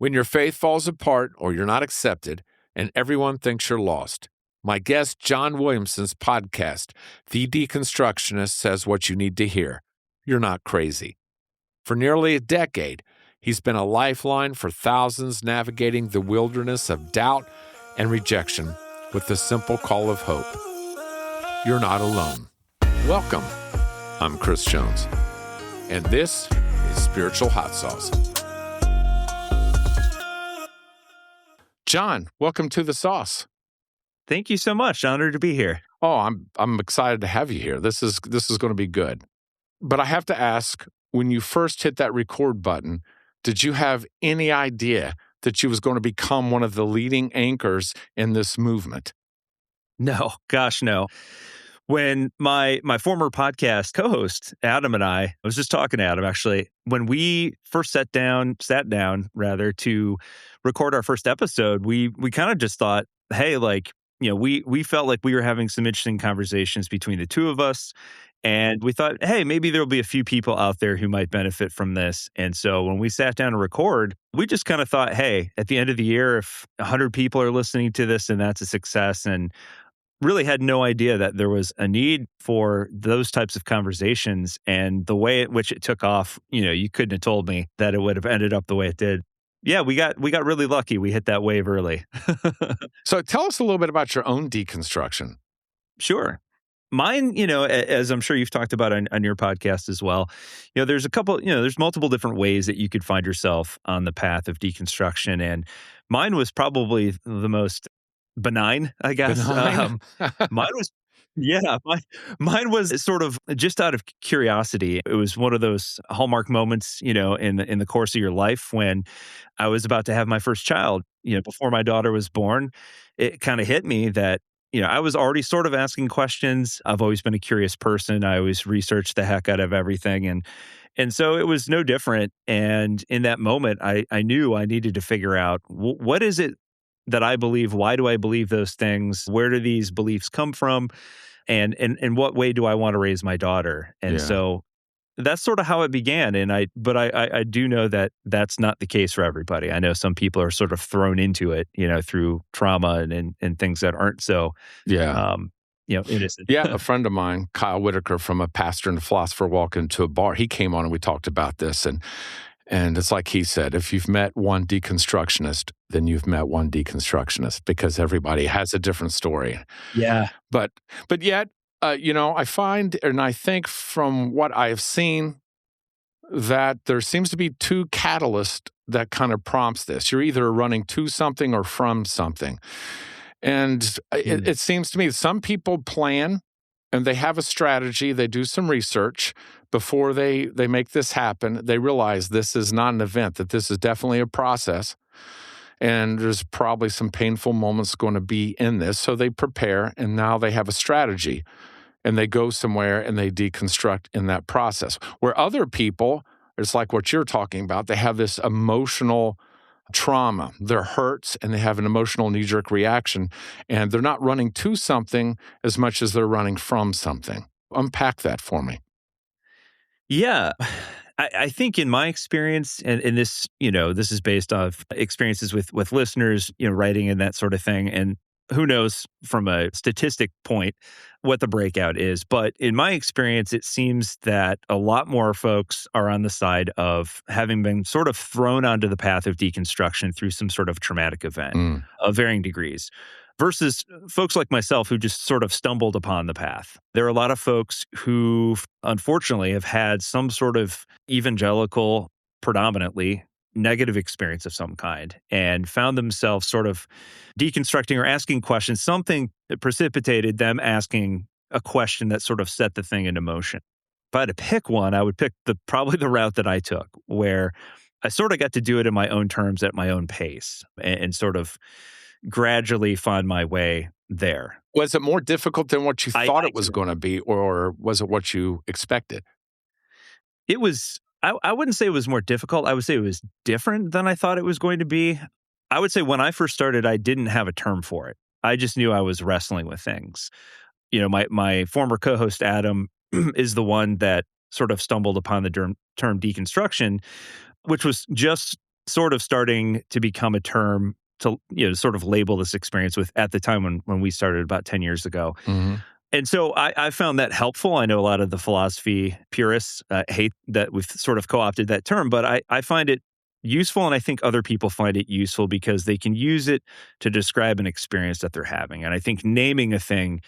When your faith falls apart or you're not accepted and everyone thinks you're lost. My guest, John Williamson's podcast, The Deconstructionist, says what you need to hear. You're not crazy. For nearly a decade, he's been a lifeline for thousands navigating the wilderness of doubt and rejection with the simple call of hope. You're not alone. Welcome. I'm Chris Jones, and this is Spiritual Hot Sauce. John, welcome to the sauce. Thank you so much. Honored to be here. Oh, I'm excited to have you here. This is going to be good. But I have to ask, when you first hit that record button, did you have any idea that you was going to become one of the leading anchors in this movement? No, gosh, no. When my former podcast co-host, Adam, and I was just talking to Adam, actually, when we first sat down to record our first episode, we kind of just thought, hey, we felt like we were having some interesting conversations between the two of us. And we thought, hey, maybe there'll be a few people out there who might benefit from this. And so when we sat down to record, we just kind of thought, hey, at the end of the year, if 100 people are listening to this, then that's a success. And really had no idea that there was a need for those types of conversations. And the way at which it took off, you couldn't have told me that it would have ended up the way it did. Yeah, we got really lucky. We hit that wave early. So tell us a little bit about your own deconstruction. Sure. Mine, as I'm sure you've talked about on your podcast as well, there's there's multiple different ways that you could find yourself on the path of deconstruction. And mine was probably the most benign, I guess. Benign? Mine was sort of just out of curiosity. It was one of those hallmark moments, in the course of your life when I was about to have my first child. Before my daughter was born, it kind of hit me that I was already sort of asking questions. I've always been a curious person. I always researched the heck out of everything, and so it was no different. And in that moment, I knew I needed to figure out what is it that I believe? Why do I believe those things? Where do these beliefs come from? And in what way do I want to raise my daughter? And so that's sort of how it began. But I do know that that's not the case for everybody. I know some people are sort of thrown into it, through trauma and things that aren't so, innocent. Yeah, a friend of mine, Kyle Whitaker, from A Pastor and a Philosopher Walk Into a Bar, he came on and we talked about this. And it's like he said, if you've met one deconstructionist, then you've met one deconstructionist, because everybody has a different story. Yeah. But yet, I find, and I think from what I've seen, that there seems to be two catalysts that kind of prompts this. You're either running to something or from something. And it seems to me some people plan and they have a strategy, they do some research before they make this happen. They realize this is not an event, that this is definitely a process. And there's probably some painful moments going to be in this. So they prepare, and now they have a strategy. And they go somewhere and they deconstruct in that process. Where other people, it's like what you're talking about, they have this emotional trauma. They're hurts and they have an emotional knee-jerk reaction. And they're not running to something as much as they're running from something. Unpack that for me. Yeah. I think in my experience, and this, this is based off experiences with listeners, writing and that sort of thing. And who knows from a statistic point what the breakout is. But in my experience, it seems that a lot more folks are on the side of having been sort of thrown onto the path of deconstruction through some sort of traumatic event of varying degrees, versus folks like myself who just sort of stumbled upon the path. There are a lot of folks who, unfortunately, have had some sort of evangelical, predominantly negative experience of some kind, and found themselves sort of deconstructing or asking questions, something that precipitated them asking a question that sort of set the thing into motion. If I had to pick one, I would pick probably the route that I took, where I sort of got to do it in my own terms at my own pace and sort of gradually find my way there. Was it more difficult than what you thought it was going to be, or was it what you expected? It was, I wouldn't say it was more difficult. I would say it was different than I thought it was going to be. I would say when I first started, I didn't have a term for it. I just knew I was wrestling with things. My former co-host, Adam, is the one that sort of stumbled upon the term deconstruction, which was just sort of starting to become a term to sort of label this experience with at the time when we started about 10 years ago. Mm-hmm. And so I found that helpful. I know a lot of the philosophy purists hate that we've sort of co-opted that term, but I find it useful, and I think other people find it useful because they can use it to describe an experience that they're having. And I think naming a thing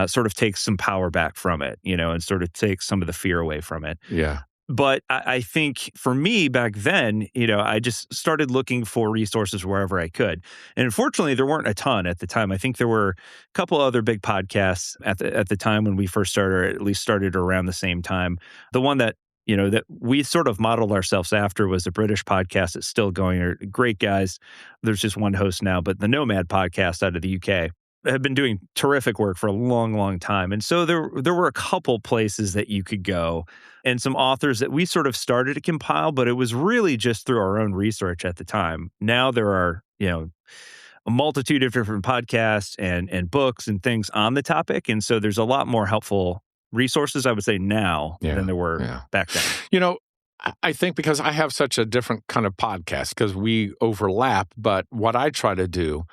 sort of takes some power back from it, and sort of takes some of the fear away from it. Yeah. But I think for me back then, I just started looking for resources wherever I could. And unfortunately, there weren't a ton at the time. I think there were a couple other big podcasts at the time when we first started, or at least started around the same time. The one that that we sort of modeled ourselves after was a British podcast that's still going. They're great guys. There's just one host now, but the Nomad podcast out of the UK have been doing terrific work for a long, long time. And so there were a couple places that you could go and some authors that we sort of started to compile, but it was really just through our own research at the time. Now there are, a multitude of different podcasts and books and things on the topic. And so there's a lot more helpful resources, I would say, now than there were back then. I think because I have such a different kind of podcast, because we overlap, but what I try to do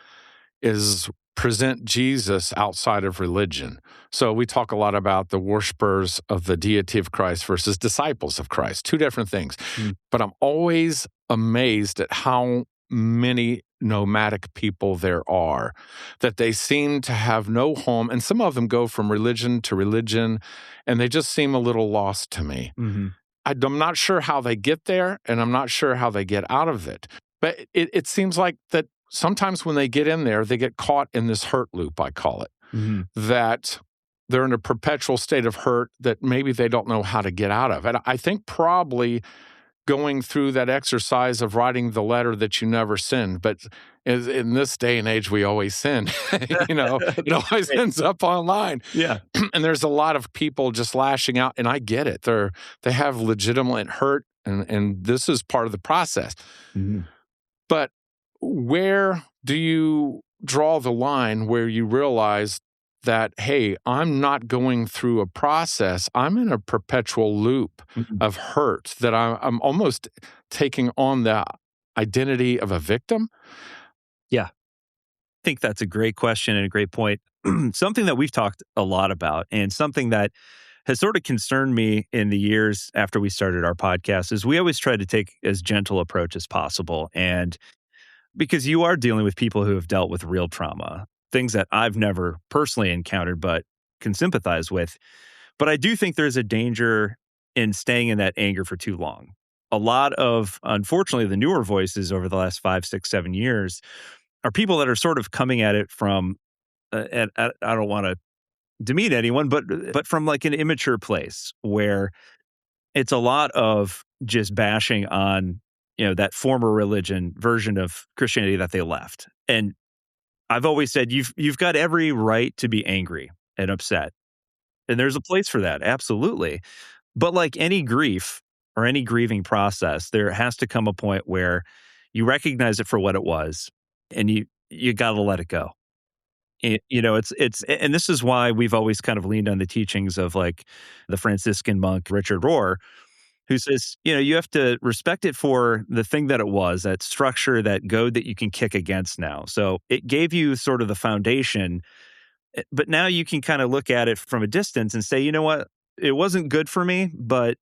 is present Jesus outside of religion. So we talk a lot about the worshipers of the deity of Christ versus disciples of Christ, two different things. But I'm always amazed at how many nomadic people there are, that they seem to have no home. And some of them go from religion to religion, and they just seem a little lost to me. Mm-hmm. I'm not sure how they get there, and I'm not sure how they get out of it. But it seems like that sometimes when they get in there, they get caught in this hurt loop, I call it, that they're in a perpetual state of hurt that maybe they don't know how to get out of. And I think probably going through that exercise of writing the letter that you never sinned, but in this day and age, we always sin. It always ends up online. Yeah. And there's a lot of people just lashing out, and I get it. They have legitimate hurt, and this is part of the process. Mm-hmm. But where do you draw the line where you realize that, hey, I'm not going through a process, I'm in a perpetual loop of hurt, that I'm almost taking on the identity of a victim? Yeah. I think that's a great question and a great point. Something that we've talked a lot about, and something that has sort of concerned me in the years after we started our podcast, is we always try to take as gentle approach as possible. And because you are dealing with people who have dealt with real trauma, things that I've never personally encountered but can sympathize with. But I do think there's a danger in staying in that anger for too long. A lot of, unfortunately, the newer voices over the last 5, 6, 7 years are people that are sort of coming at it from, and I don't want to demean anyone, but from like an immature place where it's a lot of just bashing on that former religion version of Christianity that they left. And I've always said, you've got every right to be angry and upset. And there's a place for that, absolutely. But like any grief or any grieving process, there has to come a point where you recognize it for what it was, and you got to let it go. It's and this is why we've always kind of leaned on the teachings of like the Franciscan monk Richard Rohr, who says, you have to respect it for the thing that it was, that structure, that goad that you can kick against now. So it gave you sort of the foundation, but now you can kind of look at it from a distance and say, you know what, it wasn't good for me, but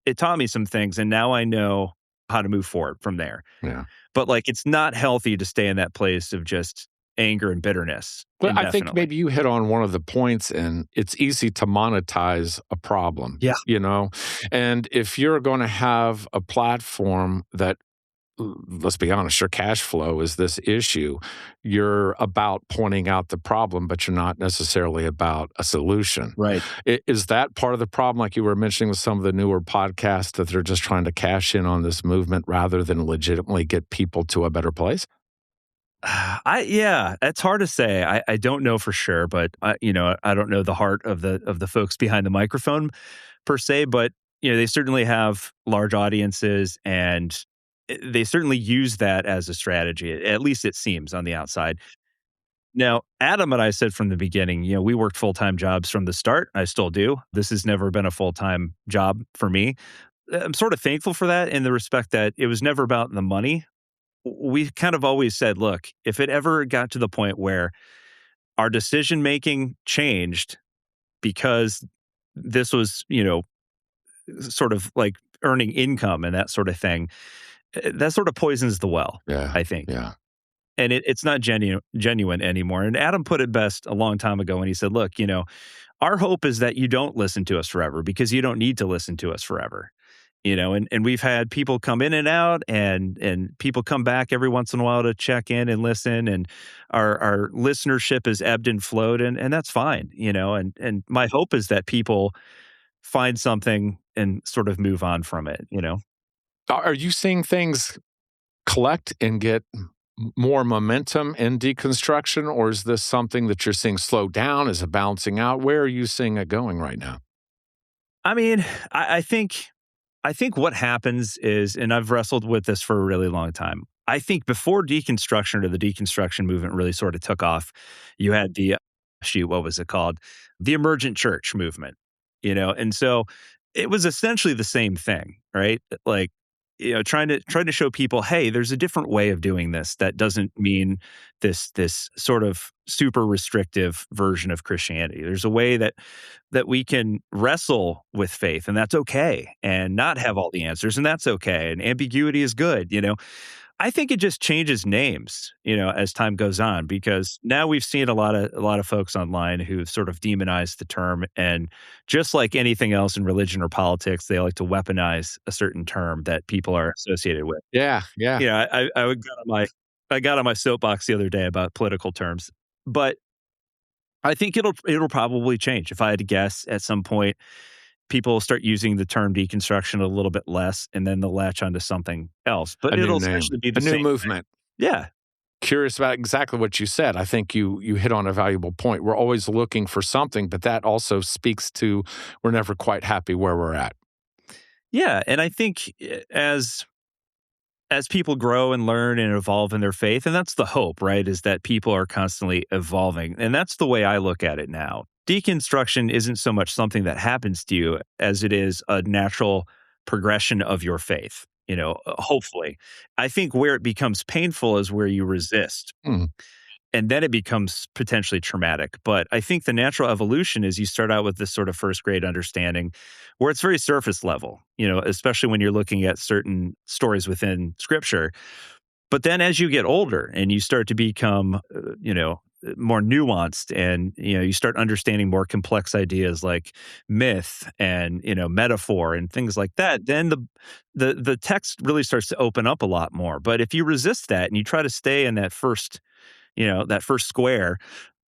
it taught me some things, and now I know how to move forward from there. Yeah. But like, it's not healthy to stay in that place of just anger and bitterness. But I think maybe you hit on one of the points, and it's easy to monetize a problem. Yeah. And if you're going to have a platform that, let's be honest, your cash flow is this issue, you're about pointing out the problem, but you're not necessarily about a solution. Right. Is that part of the problem, like you were mentioning with some of the newer podcasts, that they're just trying to cash in on this movement rather than legitimately get people to a better place? It's hard to say. I don't know for sure, but I don't know the heart of the folks behind the microphone per se, but they certainly have large audiences, and they certainly use that as a strategy. At least it seems on the outside. Now, Adam and I said from the beginning, we worked full-time jobs from the start. I still do. This has never been a full-time job for me. I'm sort of thankful for that, in the respect that it was never about the money. we kind of always said, look, if it ever got to the point where our decision making changed because this was, sort of like earning income and that sort of thing, that sort of poisons the well, Yeah. I think. Yeah. And it's not genuine anymore. And Adam put it best a long time ago when he said, look, our hope is that you don't listen to us forever because you don't need to listen to us forever. And we've had people come in and out and people come back every once in a while to check in and listen. And our listenership is ebbed and flowed, and that's fine, and my hope is that people find something and sort of move on from it. Are you seeing things collect and get more momentum in deconstruction, or is this something that you're seeing slow down? Is it balancing out? Where are you seeing it going right now? I mean, I think what happens is, and I've wrestled with this for a really long time. I think before deconstruction or the deconstruction movement really sort of took off, you had what was it called? The emergent church movement, and so it was essentially the same thing, right? Like, trying to show people, hey, there's a different way of doing this that doesn't mean this sort of super restrictive version of Christianity. There's a way that we can wrestle with faith, and that's okay, and not have all the answers, and that's okay, and ambiguity is good. I think it just changes names, as time goes on, because now we've seen a lot of folks online who sort of demonize the term, and just like anything else in religion or politics, they like to weaponize a certain term that people are associated with. Yeah, yeah. Yeah, I got on my soapbox the other day about political terms, but I think it'll probably change. If I had to guess, at some point, people will start using the term deconstruction a little bit less, and then they'll latch onto something else. But A new it'll name, essentially be a the new same. movement. Yeah. Curious about exactly what you said. I think you hit on a valuable point. We're always looking for something, but that also speaks to we're never quite happy where we're at. Yeah, and I think as people grow and learn and evolve in their faith, and that's the hope, right, is that people are constantly evolving. And that's the way I look at it now. Deconstruction isn't so much something that happens to you as it is a natural progression of your faith, hopefully. I think where it becomes painful is where you resist. Mm. And then it becomes potentially traumatic. But I think the natural evolution is you start out with this sort of first grade understanding where it's very surface level, especially when you're looking at certain stories within scripture. But then as you get older and you start to become, more nuanced, and, you start understanding more complex ideas like myth and, metaphor and things like that, then the text really starts to open up a lot more. But if you resist that and you try to stay in that first square,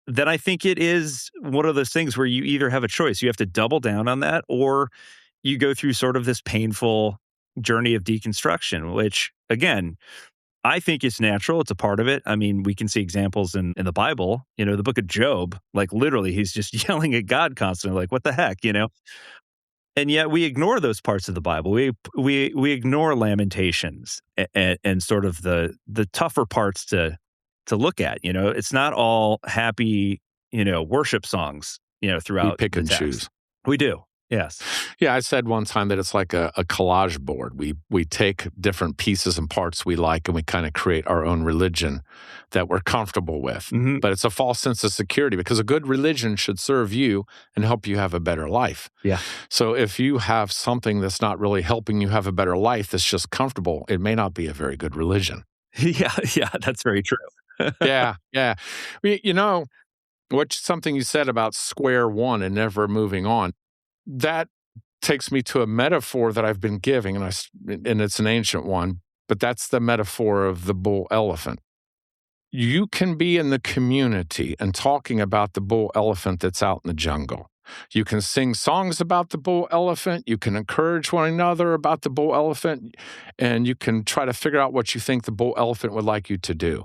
then I think it is one of those things where you either have a choice. You have to double down on that, or you go through sort of this painful journey of deconstruction, which, again, I think it's natural. It's a part of it. I mean, we can see examples in the Bible, the book of Job, like literally he's just yelling at God constantly, like, what the heck, And yet we ignore those parts of the Bible. We ignore Lamentations and sort of the tougher parts to look at. It's not all happy, worship songs, throughout We pick the and text. choose. We do. Yes. Yeah, I said one time that it's like a collage board. We take different pieces and parts we like, and we kind of create our own religion that we're comfortable with. Mhm. But it's a false sense of security, because a good religion should serve you and help you have a better life. Yeah. So if you have something that's not really helping you have a better life, that's just comfortable, it may not be a very good religion. Yeah. That's very true. Yeah, yeah. Something you said about square one and never moving on, that takes me to a metaphor that I've been giving, and it's an ancient one, but that's the metaphor of the bull elephant. You can be in the community and talking about the bull elephant that's out in the jungle. You can sing songs about the bull elephant. You can encourage one another about the bull elephant, and you can try to figure out what you think the bull elephant would like you to do.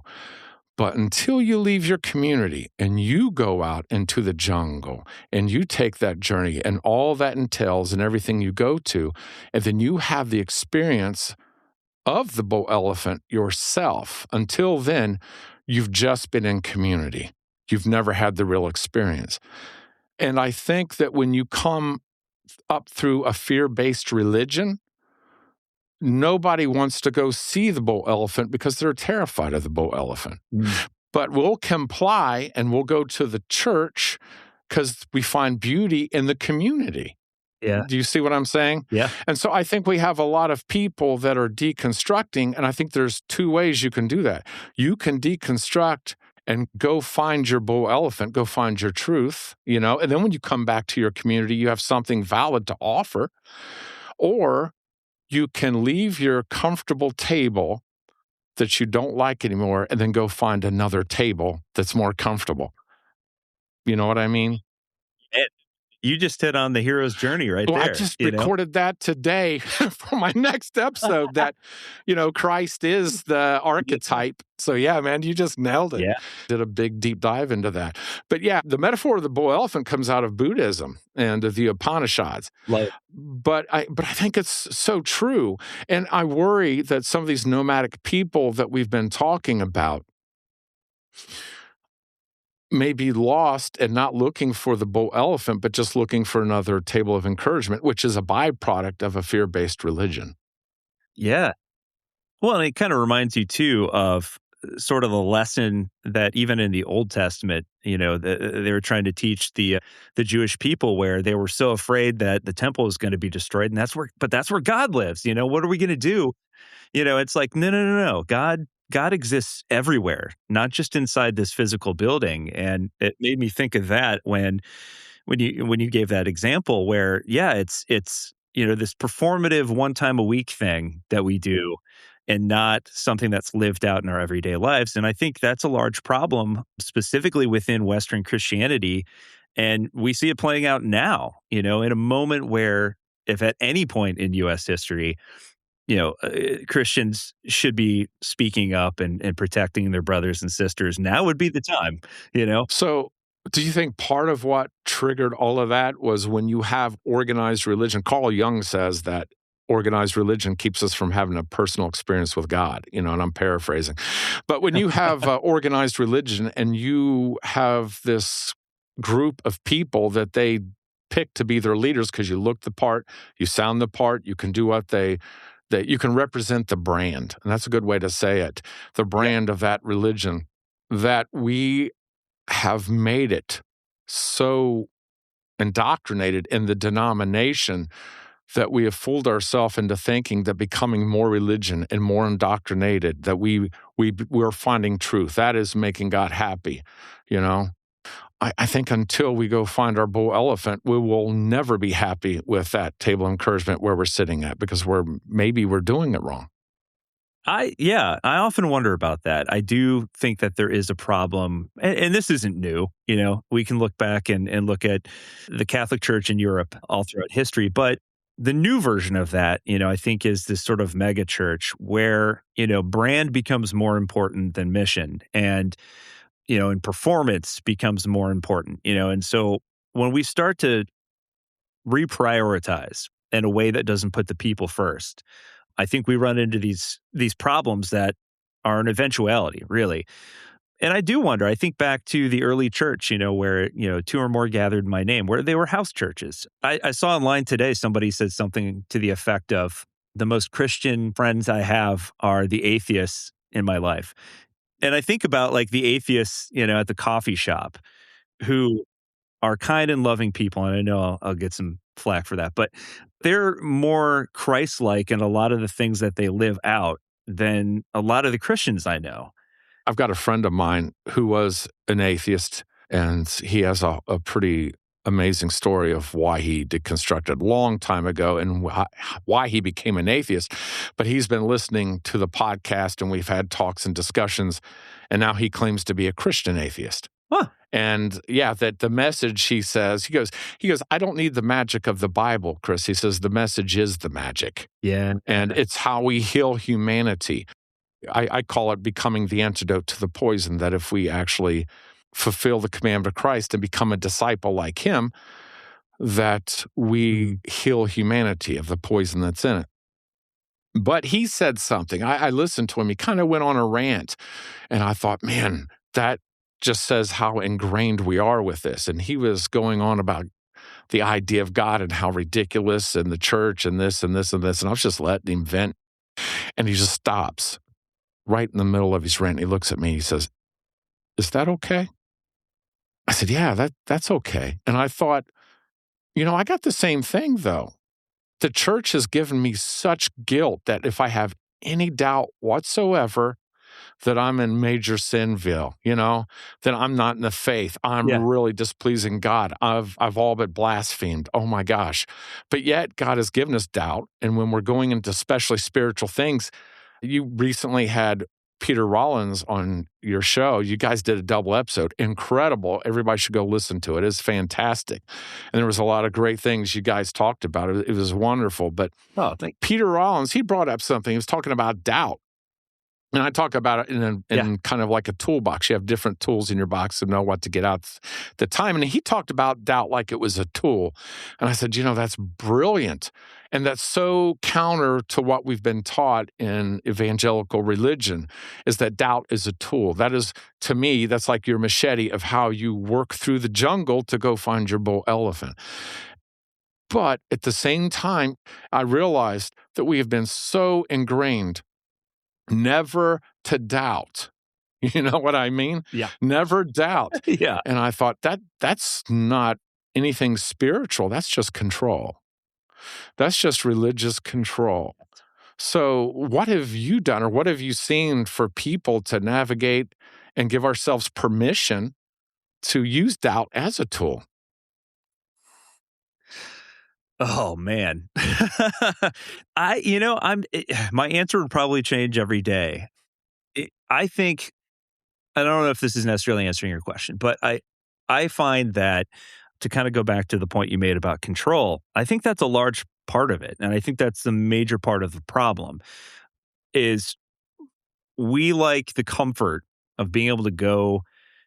But until you leave your community and you go out into the jungle and you take that journey and all that entails and everything you go to, and then you have the experience of the bull elephant yourself, until then, you've just been in community. You've never had the real experience. And I think that when you come up through a fear-based religion, nobody wants to go see the bull elephant because they're terrified of the bull elephant. Mm. But we'll comply and we'll go to the church because we find beauty in the community. Yeah. Do you see what I'm saying? Yeah. And so I think we have a lot of people that are deconstructing, and I think there's two ways you can do that. You can deconstruct and go find your bull elephant, go find your truth, and then when you come back to your community, you have something valid to offer. Or you can leave your comfortable table that you don't like anymore and then go find another table that's more comfortable. You know what I mean? And you just hit on the hero's journey right Well, there. I just recorded that today for my next episode that, Christ is the archetype. So yeah, man, you just nailed it. Yeah. Did a big deep dive into that. But yeah, the metaphor of the bull elephant comes out of Buddhism and the Upanishads. But I think it's so true. And I worry that some of these nomadic people that we've been talking about may be lost and not looking for the bull elephant, but just looking for another table of encouragement, which is a byproduct of a fear-based religion. Yeah. Well, and it kind of reminds you too of sort of the lesson that even in the Old Testament, they were trying to teach the Jewish people, where they were so afraid that the temple was going to be destroyed, and that's where God lives. What are we going to do? It's like, no. God exists everywhere, not just inside this physical building. And it made me think of that when you gave that example where, yeah, it's this performative one time a week thing that we do, and not something that's lived out in our everyday lives. And I think that's a large problem, specifically within Western Christianity. And we see it playing out now, in a moment where, if at any point in U.S. history, Christians should be speaking up and protecting their brothers and sisters, now would be the time, So do you think part of what triggered all of that was when you have organized religion? Carl Jung says that organized religion keeps us from having a personal experience with God, and I'm paraphrasing. But when you have organized religion and you have this group of people that they pick to be their leaders because you look the part, you sound the part, you can do that you can represent the brand. And that's a good way to say it. The brand of that religion, that we have made it so indoctrinated in the denomination that we have fooled ourselves into thinking that becoming more religion and more indoctrinated, that we're finding truth. That is making God happy, I think until we go find our bull elephant, we will never be happy with that table of encouragement where we're sitting at, because maybe we're doing it wrong. I often wonder about that. I do think that there is a problem, and this isn't new. We can look back and look at the Catholic Church in Europe all throughout history. But the new version of that, I think, is this sort of megachurch where, brand becomes more important than mission, and and performance becomes more important, and so when we start to reprioritize in a way that doesn't put the people first, I think we run into these problems that are an eventuality, really. And I do wonder, I think back to the early church, where, two or more gathered in my name, where they were house churches. I saw online today, somebody said something to the effect of, the most Christian friends I have are the atheists in my life. And I think about like the atheists, at the coffee shop, who are kind and loving people. And I know I'll get some flack for that, but they're more Christ-like in a lot of the things that they live out than a lot of the Christians I know. I've got a friend of mine who was an atheist, and he has a pretty amazing story of why he deconstructed a long time ago and why he became an atheist. But he's been listening to the podcast, and we've had talks and discussions, and now he claims to be a Christian atheist. Huh. And yeah, that the message, he says, he goes, I don't need the magic of the Bible, Chris. He says, the message is the magic. Yeah. And it's how we heal humanity. I call it becoming the antidote to the poison, that if we actually fulfill the command of Christ and become a disciple like him, that we heal humanity of the poison that's in it. But he said something. I listened to him. He kind of went on a rant, and I thought, man, that just says how ingrained we are with this. And he was going on about the idea of God and how ridiculous, and the church and this and this and this. And I was just letting him vent. And he just stops right in the middle of his rant. He looks at me. He says, "Is that okay?" I said, "Yeah, that's okay." And I thought, I got the same thing, though. The church has given me such guilt that if I have any doubt whatsoever that I'm in major sinville, that I'm not in the faith, I'm Yeah. really displeasing God. I've all but blasphemed. Oh my gosh. But yet God has given us doubt. And when we're going into especially spiritual things, you recently had Peter Rollins on your show. You guys did a double episode. Incredible. Everybody should go listen to it. It's fantastic. And there was a lot of great things you guys talked about. It was wonderful. But Peter Rollins, he brought up something. He was talking about doubt. And I talk about it in kind of like a toolbox. You have different tools in your box to know what to get out at the time. And he talked about doubt like it was a tool. And I said, that's brilliant. And that's so counter to what we've been taught in evangelical religion, is that doubt is a tool. That is, to me, that's like your machete of how you work through the jungle to go find your bull elephant. But at the same time, I realized that we have been so ingrained never to doubt. You know what I mean? Yeah. Never doubt. Yeah. And I thought that's not anything spiritual. That's just control. That's just religious control. So what have you done, or what have you seen for people to navigate and give ourselves permission to use doubt as a tool? Oh man. My answer would probably change every day. I think, I don't know if this is necessarily answering your question, but I find that, to kind of go back to the point you made about control, I think that's a large part of it. And I think that's the major part of the problem, is we like the comfort of being able to go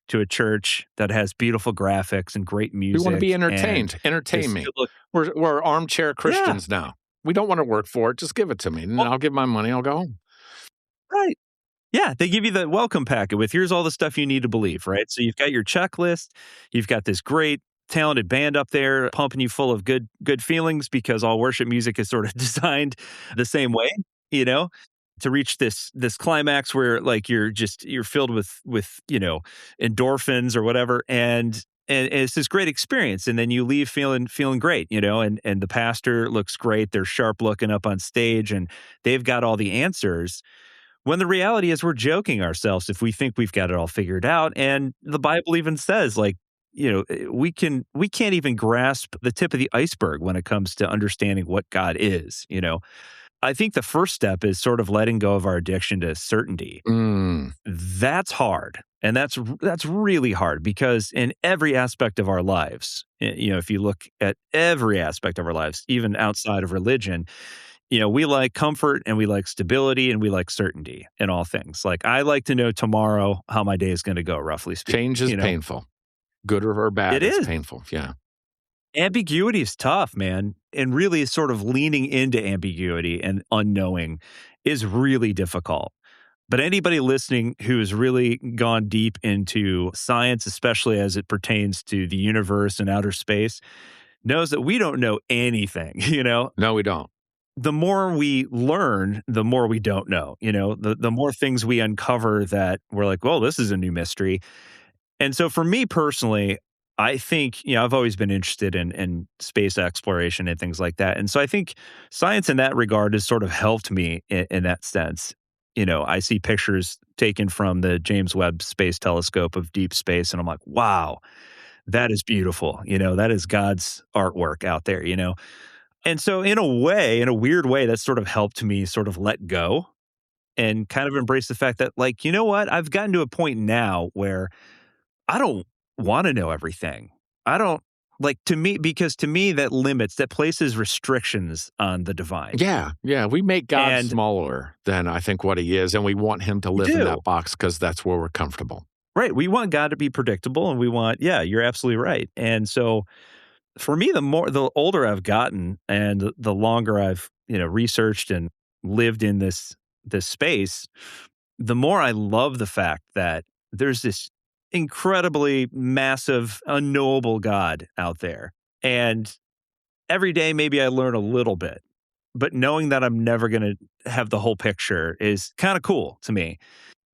to a church that has beautiful graphics and great music. We want to be entertained. Entertain me. We're armchair Christians now. We don't want to work for it. Just give it to me, and I'll give my money. I'll go home. Right. Yeah, they give you the welcome packet with, here's all the stuff you need to believe, right? So you've got your checklist. You've got this great, talented band up there pumping you full of good feelings, because all worship music is sort of designed the same way, to reach this climax where like you're filled with endorphins or whatever, and it's this great experience, and then you leave feeling great, and the pastor looks great, they're sharp looking up on stage, and they've got all the answers. When the reality is, we're joking ourselves if we think we've got it all figured out. And the Bible even says, like, we can't even grasp the tip of the iceberg when it comes to understanding what God is. I think the first step is sort of letting go of our addiction to certainty. That's hard. And that's really hard, because in every aspect of our lives, if you look at every aspect of our lives, even outside of religion, we like comfort and we like stability and we like certainty in all things. Like, I like to know tomorrow how my day is going to go, roughly speaking. Change is painful. Good or bad, it's painful. Yeah. Ambiguity is tough, man. And really sort of leaning into ambiguity and unknowing is really difficult. But anybody listening who has really gone deep into science, especially as it pertains to the universe and outer space, knows that we don't know anything, No, we don't. The more we learn, the more we don't know, the more things we uncover that we're like, well, this is a new mystery. And so for me personally, I think, I've always been interested in space exploration and things like that. And so I think science in that regard has sort of helped me in that sense. I see pictures taken from the James Webb Space Telescope of deep space, and I'm like, wow, that is beautiful. That is God's artwork out there, And so in a weird way, that's sort of helped me sort of let go and kind of embrace the fact that, like, you know what? I've gotten to a point now where I don't want to know everything. I don't because to me that places restrictions on the divine. Yeah. We make God smaller than I think what he is, and we want him to live in that box because that's where we're comfortable. Right. We want God to be predictable, and we want, you're absolutely right. And so for me, the older I've gotten and the longer I've, researched and lived in this space, the more I love the fact that there's this incredibly massive, unknowable God out there. And every day, maybe I learn a little bit. but knowing that I'm never going to have the whole picture is kind of cool to me.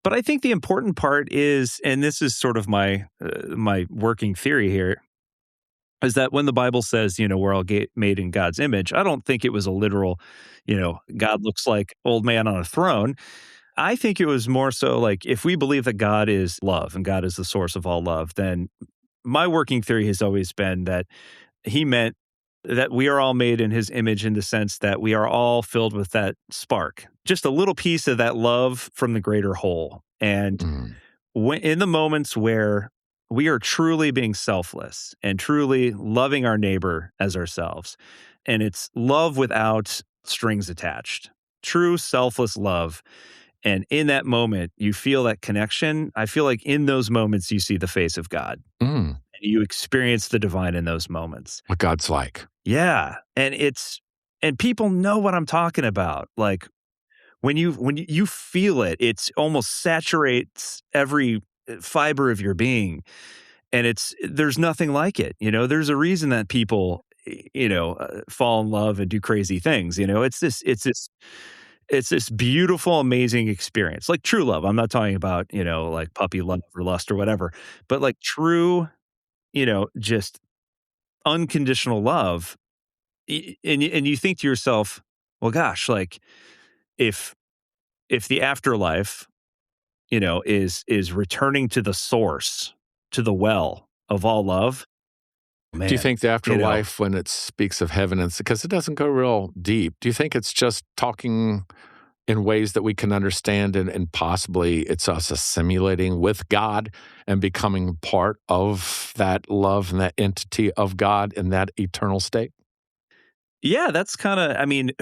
But I think the important part is, and this is sort of my my working theory here, is that when the Bible says, we're all made in God's image, I don't think it was a literal, God looks like old man on a throne. I think it was more so like if we believe that God is love and God is the source of all love, then my working theory has always been that he meant that we are all made in his image in the sense that we are all filled with that spark, just a little piece of that love from the greater whole. And when, in the moments where we are truly being selfless and truly loving our neighbor as ourselves, and it's love without strings attached, true selfless love. And in that moment, you feel that connection. I feel like in those moments, you see the face of God. And you experience the divine in those moments. What God's like. Yeah. And people know what I'm talking about. Like when you feel it, it's almost saturates every fiber of your being. And there's nothing like it. There's a reason that people, fall in love and do crazy things. It's this beautiful, amazing experience, like true love. I'm not talking about, like puppy love or lust or whatever, but like true, just unconditional love. And you think to yourself, well, gosh, like if the afterlife, is returning to the source, to the well of all love. Man, do you think the afterlife, when it speaks of heaven, because it doesn't go real deep, do you think it's just talking in ways that we can understand and possibly it's us assimilating with God and becoming part of that love and that entity of God in that eternal state? Yeah, that's kind of,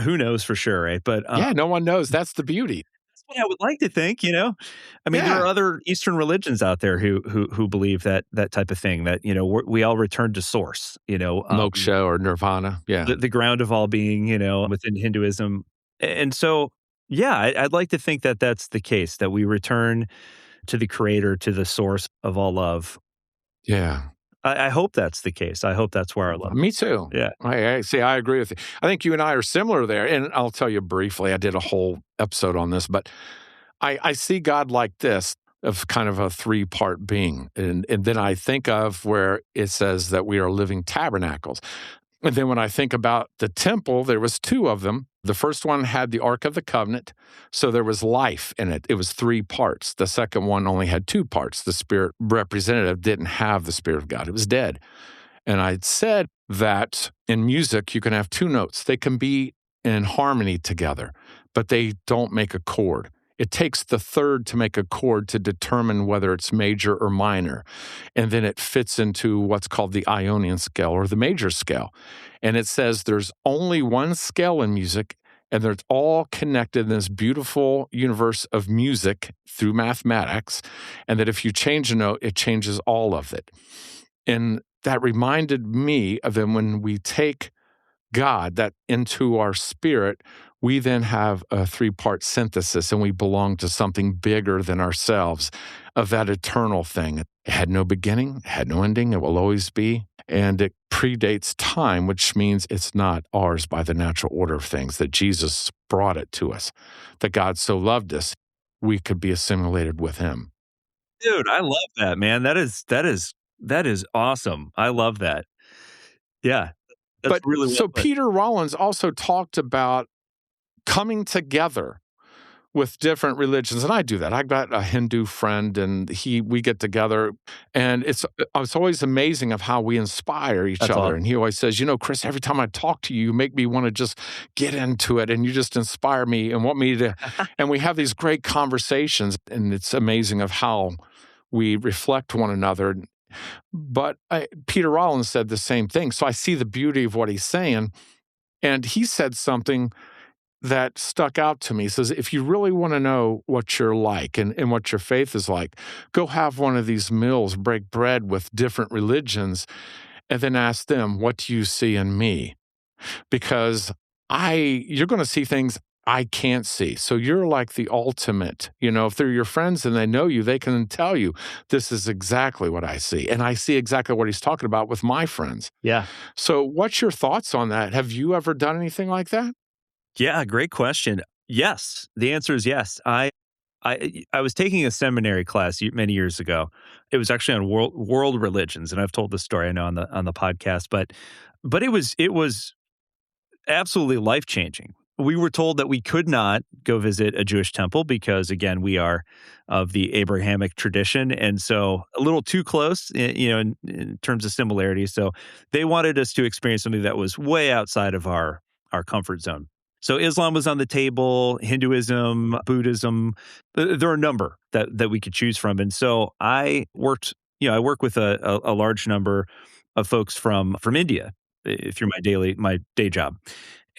who knows for sure, right? But yeah, no one knows. That's the beauty. That's what I would like to think, there are other Eastern religions out there who believe that type of thing, that, we all return to source, moksha or nirvana. Yeah. The ground of all being, within Hinduism. And so, yeah, I'd like to think that that's the case, that we return to the creator, to the source of all love. Yeah. I hope that's the case. I hope that's where our love. Me too. Yeah. I see. I agree with you. I think you and I are similar there. And I'll tell you briefly, I did a whole episode on this, but I see God like this, of kind of a three-part being. And then I think of where it says that we are living tabernacles. And then when I think about the temple, there was two of them. The first one had the Ark of the Covenant, so there was life in it. It was three parts. The second one only had two parts. The Spirit representative didn't have the Spirit of God. It was dead. And I said that in music, you can have two notes. They can be in harmony together, but they don't make a chord. It takes the third to make a chord to determine whether it's major or minor. And then it fits into what's called the Ionian scale or the major scale. And it says there's only one scale in music, and they're all connected in this beautiful universe of music through mathematics. And that if you change a note, it changes all of it. And that reminded me of then when we take God that into our spirit, we then have a three-part synthesis, and we belong to something bigger than ourselves, of that eternal thing. It had no beginning, it had no ending, it will always be, and it predates time, which means it's not ours by the natural order of things, that Jesus brought it to us, that God so loved us, we could be assimilated with him. Dude, I love that, man. That is awesome. I love that. Yeah. That's really so Peter Rollins also talked about coming together with different religions, and I do that. I've got a Hindu friend, and we get together, and it's always amazing of how we inspire each other. Awesome. And he always says, Chris, every time I talk to you, you make me want to just get into it, and you just inspire me and want me to. And we have these great conversations, and it's amazing of how we reflect one another. But Peter Rollins said the same thing. So I see the beauty of what he's saying. And he said something that stuck out to me. He says, if you really want to know what you're like and what your faith is like, go have one of these meals, break bread with different religions, and then ask them, what do you see in me? Because you're going to see things I can't see. So you're like the ultimate, if they're your friends and they know you, they can tell you, this is exactly what I see. And I see exactly what he's talking about with my friends. Yeah. So what's your thoughts on that? Have you ever done anything like that? Yeah, great question. Yes, the answer is yes. I was taking a seminary class many years ago. It was actually on world religions, and I've told this story I know on the podcast, but it was absolutely life changing. We were told that we could not go visit a Jewish temple because, again, we are of the Abrahamic tradition, and so a little too close, in terms of similarities. So they wanted us to experience something that was way outside of our comfort zone. So Islam was on the table, Hinduism, Buddhism. There are a number that we could choose from, and so I worked. I work with a large number of folks from India through my day job.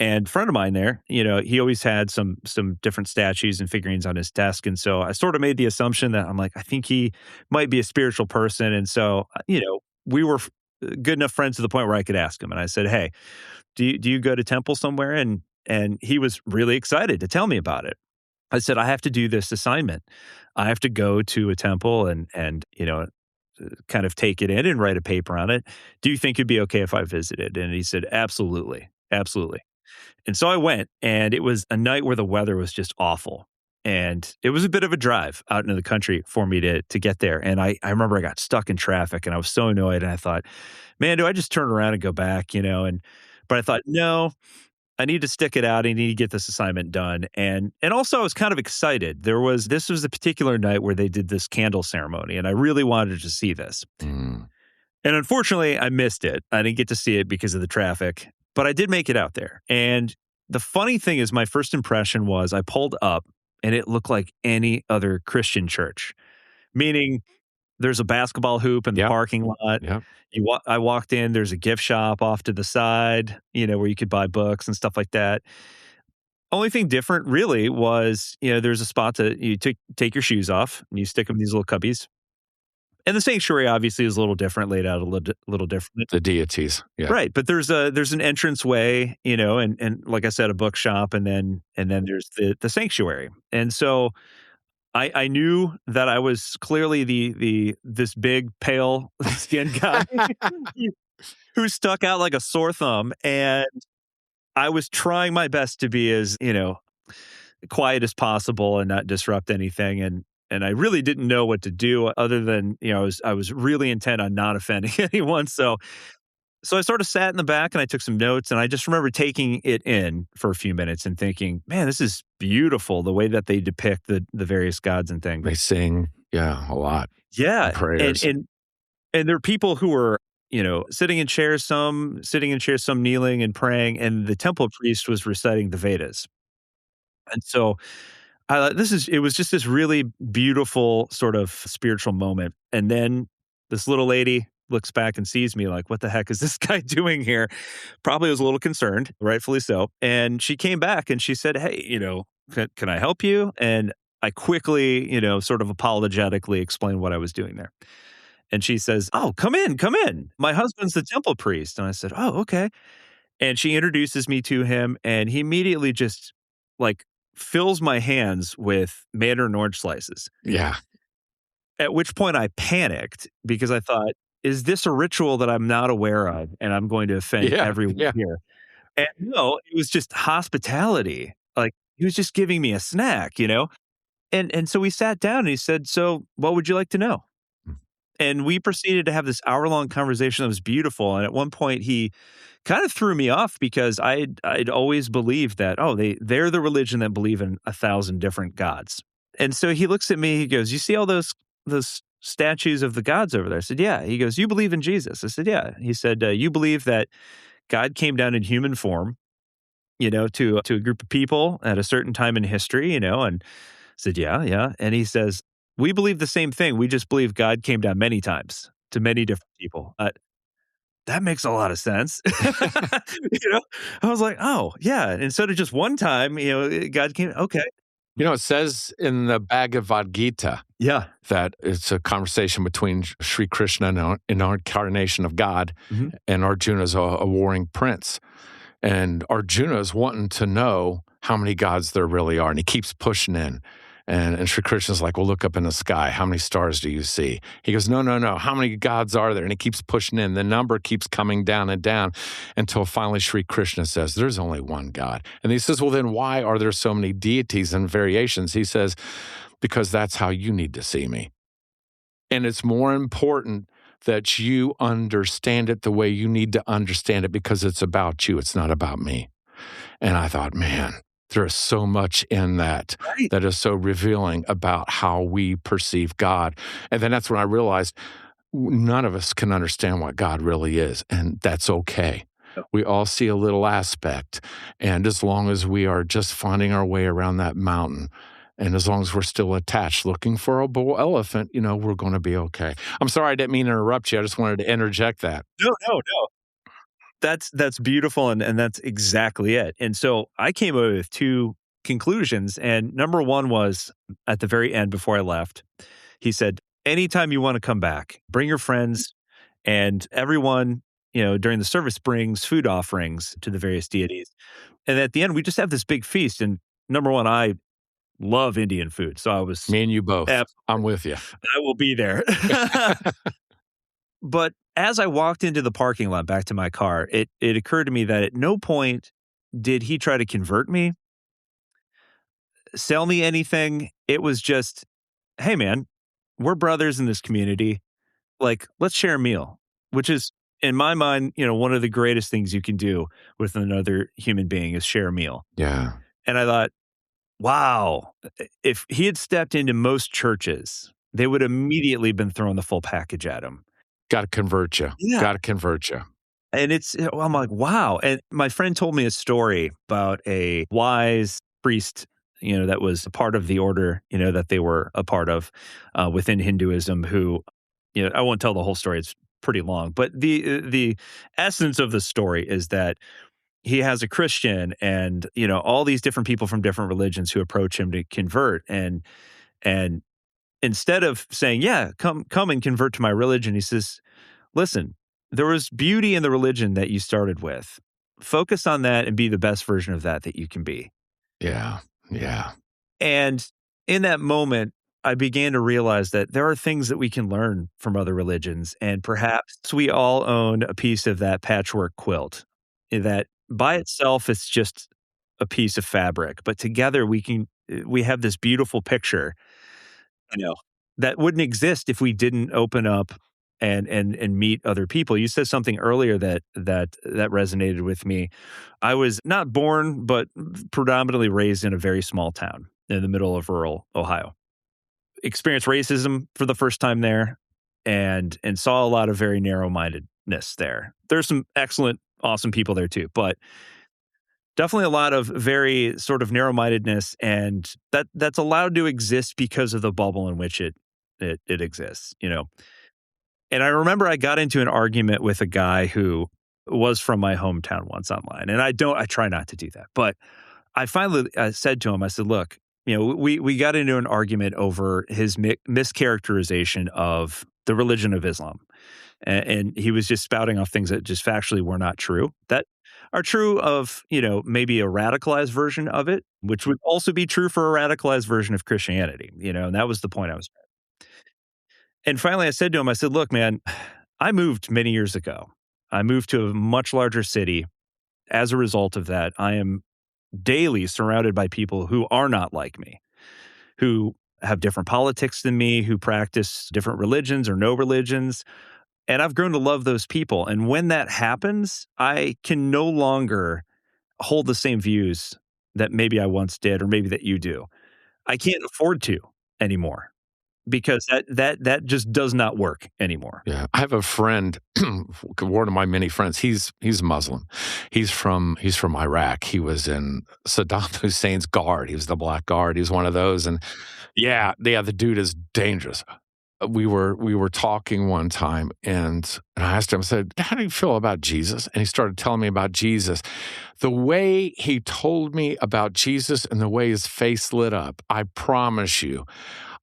And a friend of mine there, he always had some different statues and figurines on his desk. And so I sort of made the assumption that I'm like, I think he might be a spiritual person. And so, we were good enough friends to the point where I could ask him. And I said, hey, do you go to temple somewhere? And he was really excited to tell me about it. I said, I have to do this assignment. I have to go to a temple and kind of take it in and write a paper on it. Do you think it'd be okay if I visited? And he said, absolutely. Absolutely. And so I went, and it was a night where the weather was just awful. And it was a bit of a drive out into the country for me to get there. And I remember I got stuck in traffic and I was so annoyed. And I thought, man, do I just turn around and go back, but I thought, no, I need to stick it out. I need to get this assignment done. And also I was kind of excited. This was a particular night where they did this candle ceremony, and I really wanted to see this. Mm. And unfortunately, I missed it. I didn't get to see it because of the traffic, but I did make it out there. And the funny thing is, my first impression was I pulled up and it looked like any other Christian church, meaning there's a basketball hoop in the parking lot. Yep. I walked in, there's a gift shop off to the side, where you could buy books and stuff like that. Only thing different really was, there's a spot you take your shoes off and you stick them in these little cubbies. And the sanctuary obviously is a little different, laid out a little different. The deities. Yeah. Right. But there's an entrance way, and like I said, a bookshop, and then there's the sanctuary. And so I knew that I was clearly this big, pale skinned guy who stuck out like a sore thumb. And I was trying my best to be as, quiet as possible and not disrupt anything. And I really didn't know what to do other than, I was really intent on not offending anyone. So I sort of sat in the back and I took some notes, and I just remember taking it in for a few minutes and thinking, man, this is beautiful, the way that they depict the various gods and things. They sing, a lot. Yeah. Prayers. And there are people who were, sitting in chairs, some kneeling and praying, and the temple priest was reciting the Vedas. And so it was just this really beautiful sort of spiritual moment. And then this little lady looks back and sees me like, what the heck is this guy doing here? Probably was a little concerned, rightfully so. And she came back and she said, hey, can I help you? And I quickly, sort of apologetically explained what I was doing there. And she says, oh, come in. My husband's the temple priest. And I said, oh, okay. And she introduces me to him, and he immediately just fills my hands with mandarin orange slices. Yeah. At which point I panicked because I thought, is this a ritual that I'm not aware of and I'm going to offend everyone here? And no, it was just hospitality. Like, he was just giving me a snack, And so we sat down and he said, so what would you like to know? And we proceeded to have this hour-long conversation that was beautiful. And at one point, he kind of threw me off because I'd always believed that, they're the religion that believe in 1,000 different gods. And so he looks at me, he goes, you see all those statues of the gods over there? I said, yeah. He goes, you believe in Jesus? I said, yeah. He said, you believe that God came down in human form, to a group of people at a certain time in history, and I said, yeah. And he says, we believe the same thing. We just believe God came down many times to many different people. That makes a lot of sense. I was like, oh, yeah. Instead of just one time, God came. Okay. It says in the Bhagavad Gita that it's a conversation between Sri Krishna and an incarnation of God, and Arjuna's a warring prince. And Arjuna's wanting to know how many gods there really are, and he keeps pushing in. And Sri Krishna's like, well, look up in the sky. How many stars do you see? He goes, no, no, no. How many gods are there? And he keeps pushing in. The number keeps coming down and down until finally Sri Krishna says, there's only one God. And he says, well, then why are there so many deities and variations? He says, because that's how you need to see me. And it's more important that you understand it the way you need to understand it because it's about you. It's not about me. And I thought, man, there is so much in that that is so revealing about how we perceive God. And then that's when I realized none of us can understand what God really is, and that's okay. We all see a little aspect, and as long as we are just finding our way around that mountain, and as long as we're still attached looking for a bull elephant, we're going to be okay. I'm sorry, I didn't mean to interrupt you. I just wanted to interject that. No. That's beautiful, and that's exactly it. And so I came up with two conclusions, and number one was at the very end before I left, he said, anytime you want to come back, bring your friends, and everyone, during the service brings food offerings to the various deities. And at the end, we just have this big feast. And number one, I love Indian food. So I was... Me and you both. I'm with you. I will be there. But as I walked into the parking lot back to my car, it occurred to me that at no point did he try to convert me, sell me anything. It was just, hey, man, we're brothers in this community. Like, let's share a meal, which is, in my mind, one of the greatest things you can do with another human being is share a meal. Yeah. And I thought, wow, if he had stepped into most churches, they would immediately been throwing the full package at him. Got to convert you. Yeah. Got to convert you. And I'm like, wow. And my friend told me a story about a wise priest, that was a part of the order, that they were a part of within Hinduism who, I won't tell the whole story. It's pretty long. But the essence of the story is that he has a Christian and, all these different people from different religions who approach him to convert. And instead of saying, yeah, come and convert to my religion, he says, listen, there was beauty in the religion that you started with. Focus on that and be the best version of that you can be. Yeah, yeah. And in that moment, I began to realize that there are things that we can learn from other religions. And perhaps we all own a piece of that patchwork quilt that by itself, it's just a piece of fabric. But together we have this beautiful picture that wouldn't exist if we didn't open up and meet other people. You said something earlier that resonated with me. I was not born, but predominantly raised in a very small town in the middle of rural Ohio. Experienced racism for the first time there, and saw a lot of very narrow-mindedness there. There's some excellent, awesome people there too, but definitely a lot of very sort of narrow-mindedness, and that's allowed to exist because of the bubble in which it exists, And I remember I got into an argument with a guy who was from my hometown once online, and I try not to do that, but I finally said to him, I said, look, we got into an argument over his mischaracterization of the religion of Islam. And he was just spouting off things that just factually were not true, that are true of, maybe a radicalized version of it, which would also be true for a radicalized version of Christianity, and that was the point I was making. And finally I said to him, I said, look, man, I moved many years ago. I moved to a much larger city. As a result of that, I am daily surrounded by people who are not like me, who have different politics than me, who practice different religions or no religions. And I've grown to love those people. And when that happens, I can no longer hold the same views that maybe I once did or maybe that you do. I can't afford to anymore because that just does not work anymore. Yeah. I have a friend, one of my many friends, he's Muslim. He's from Iraq. He was in Saddam Hussein's guard. He was the Black Guard. He was one of those. And yeah, the dude is dangerous. We were talking one time, and I asked him, I said, how do you feel about Jesus? And he started telling me about Jesus. The way he told me about Jesus and the way his face lit up, I promise you,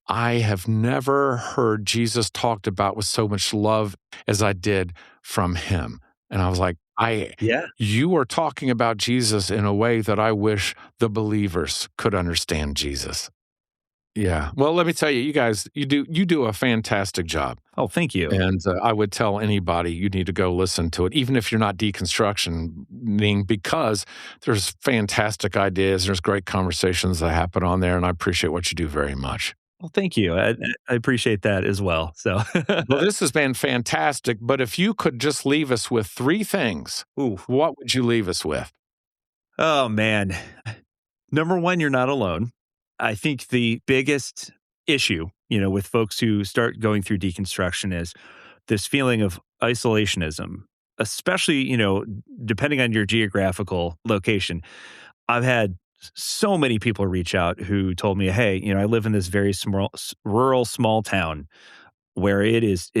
I have never heard Jesus talked about with so much love as I did from him. And I was like, you are talking about Jesus in a way that I wish the believers could understand Jesus. Yeah. Well, let me tell you, you guys, you do a fantastic job. Oh, thank you. And I would tell anybody you need to go listen to it, even if you're not deconstructioning, because there's fantastic ideas. There's great conversations that happen on there, and I appreciate what you do very much. Well, thank you. I appreciate that as well. So, Well, this has been fantastic, but if you could just leave us with three things, ooh, what would you leave us with? oh man. Number one, you're not alone. I think the biggest issue, with folks who start going through deconstruction is this feeling of isolationism, especially, depending on your geographical location. I've had so many people reach out who told me, "Hey, I live in this very small, rural, small town where it is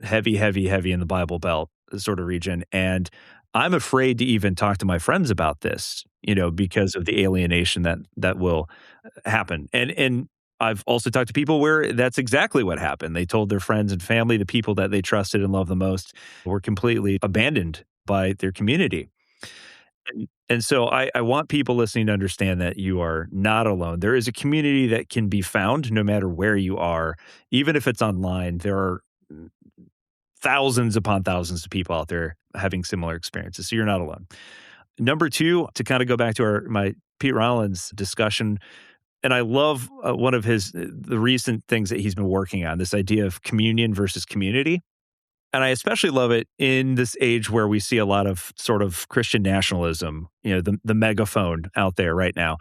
heavy, heavy, heavy in the Bible Belt sort of region, and I'm afraid to even talk to my friends about this, because of the alienation that will happen." And I've also talked to people where that's exactly what happened. They told their friends and family, the people that they trusted and loved the most, were completely abandoned by their community. And so I want people listening to understand that you are not alone. There is a community that can be found no matter where you are, even if it's online. There are thousands upon thousands of people out there having similar experiences. So you're not alone. Number two, to kind of go back to my Pete Rollins discussion, and I love one of the recent things that he's been working on, this idea of communion versus community. And I especially love it in this age where we see a lot of sort of Christian nationalism, the megaphone out there right now.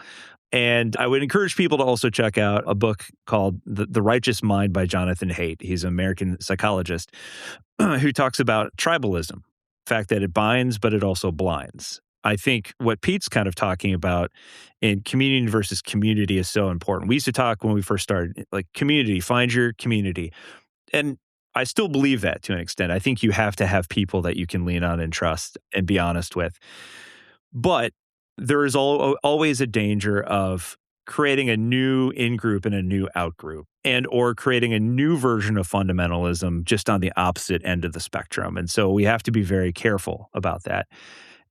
And I would encourage people to also check out a book called The Righteous Mind by Jonathan Haidt. He's an American psychologist who talks about tribalism, the fact that it binds, but it also blinds. I think what Pete's kind of talking about in communion versus community is so important. We used to talk when we first started, like community, find your community. And I still believe that to an extent. I think you have to have people that you can lean on and trust and be honest with. But there is always a danger of creating a new in-group and a new out-group, and or creating a new version of fundamentalism just on the opposite end of the spectrum. And so we have to be very careful about that.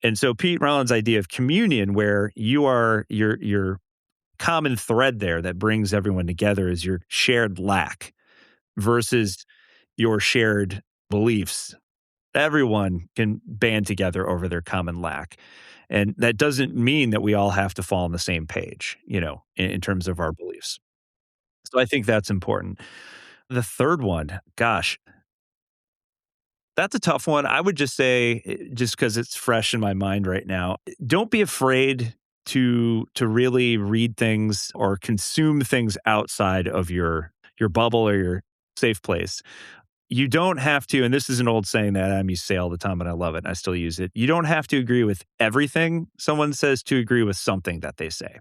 And so Pete Rollins' idea of communion, where you are your common thread there that brings everyone together, is your shared lack versus your shared beliefs. Everyone can band together over their common lack. And that doesn't mean that we all have to fall on the same page, in terms of our beliefs. So I think that's important. The third one, gosh, that's a tough one. I would just say, just because it's fresh in my mind right now, don't be afraid to really read things or consume things outside of your bubble or your safe place. You don't have to, and this is an old saying that I used to say all the time, and I love it, and I still use it. You don't have to agree with everything someone says to agree with something that they say.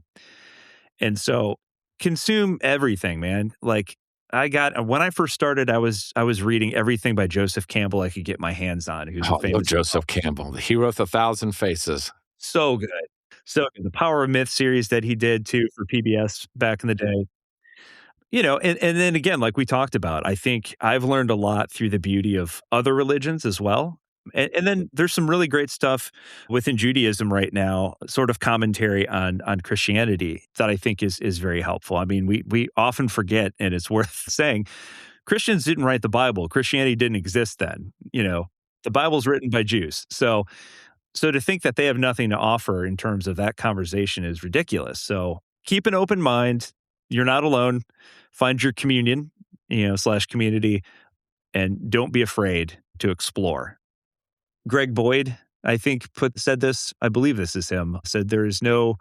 And so consume everything, man. Like when I first started, I was reading everything by Joseph Campbell I could get my hands on, who's a Oh, I love famous Joseph Campbell, the hero with a thousand faces. so good. So good. The Power of Myth series that he did too for PBS back in the day. And then again, like we talked about, I think I've learned a lot through the beauty of other religions as well. And then there's some really great stuff within Judaism right now, sort of commentary on Christianity that I think is very helpful. I mean, we often forget, and it's worth saying, Christians didn't write the Bible. Christianity didn't exist then. The Bible's written by Jews. So to think that they have nothing to offer in terms of that conversation is ridiculous. So keep an open mind. You're not alone. Find your communion, / community, and don't be afraid to explore. Greg Boyd, I think, said this. I believe this is him. Said there is no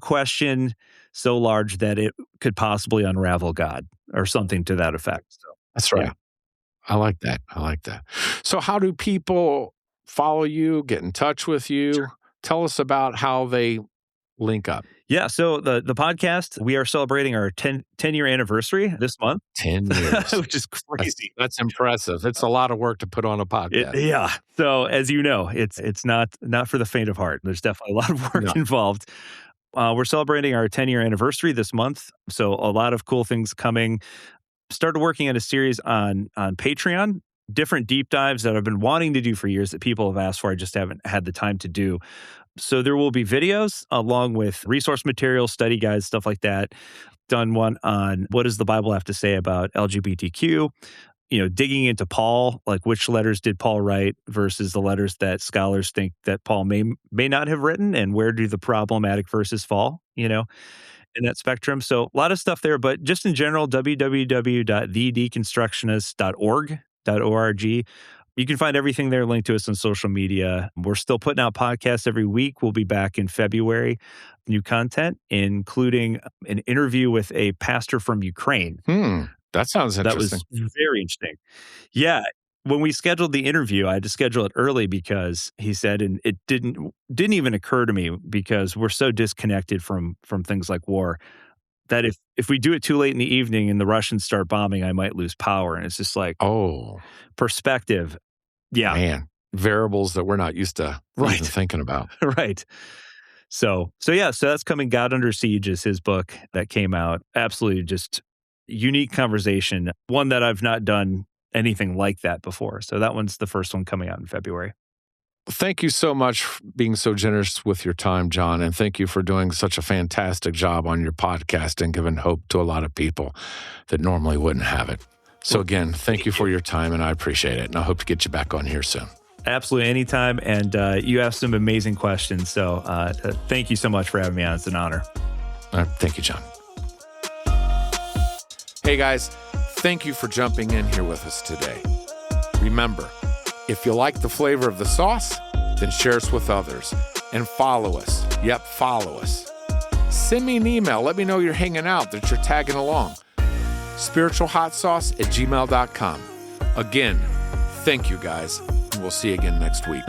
question so large that it could possibly unravel God, or something to that effect. So That's right. yeah. I like that. I like that. So how do people follow you, get in touch with you? Sure. Tell us about how they link up. Yeah, so the podcast, we are celebrating our 10-year anniversary this month. 10 years. Which is crazy. That's impressive. It's a lot of work to put on a podcast. Yeah. So as you know, it's not for the faint of heart. There's definitely a lot of work involved. We're celebrating our 10-year anniversary this month, so a lot of cool things coming. Started working on a series on Patreon, different deep dives that I've been wanting to do for years that people have asked for. I just haven't had the time to do. So there will be videos along with resource materials, study guides, stuff like that. Done one on what does the Bible have to say about LGBTQ, digging into Paul, like which letters did Paul write versus the letters that scholars think that Paul may not have written, and where do the problematic verses fall, in that spectrum. So a lot of stuff there, but just in general, www.thedeconstructionists.org. You can find everything there, linked to us on social media. We're still putting out podcasts every week. We'll be back in February. New content, including an interview with a pastor from Ukraine. That sounds interesting. That was very interesting. Yeah. When we scheduled the interview, I had to schedule it early because he said, and it didn't even occur to me because we're so disconnected from things like war, that if we do it too late in the evening and the Russians start bombing, I might lose power. And it's just like, perspective. Yeah. Man, variables that we're not used to even thinking about. Right. So that's coming. God Under Siege is his book that came out. Absolutely just unique conversation. One that I've not done anything like that before. So that one's the first one coming out in February. Thank you so much for being so generous with your time, John. And thank you for doing such a fantastic job on your podcast and giving hope to a lot of people that normally wouldn't have it. So again, thank you for your time, and I appreciate it. And I hope to get you back on here soon. Absolutely, anytime. And you have some amazing questions. So thank you so much for having me on. It's an honor. Thank you, John. Hey, guys, thank you for jumping in here with us today. Remember, if you like the flavor of the sauce, then share us with others and follow us. Yep, follow us. Send me an email. Let me know you're hanging out, that you're tagging along. spiritualhotsauce@gmail.com. Again, thank you guys, and we'll see you again next week.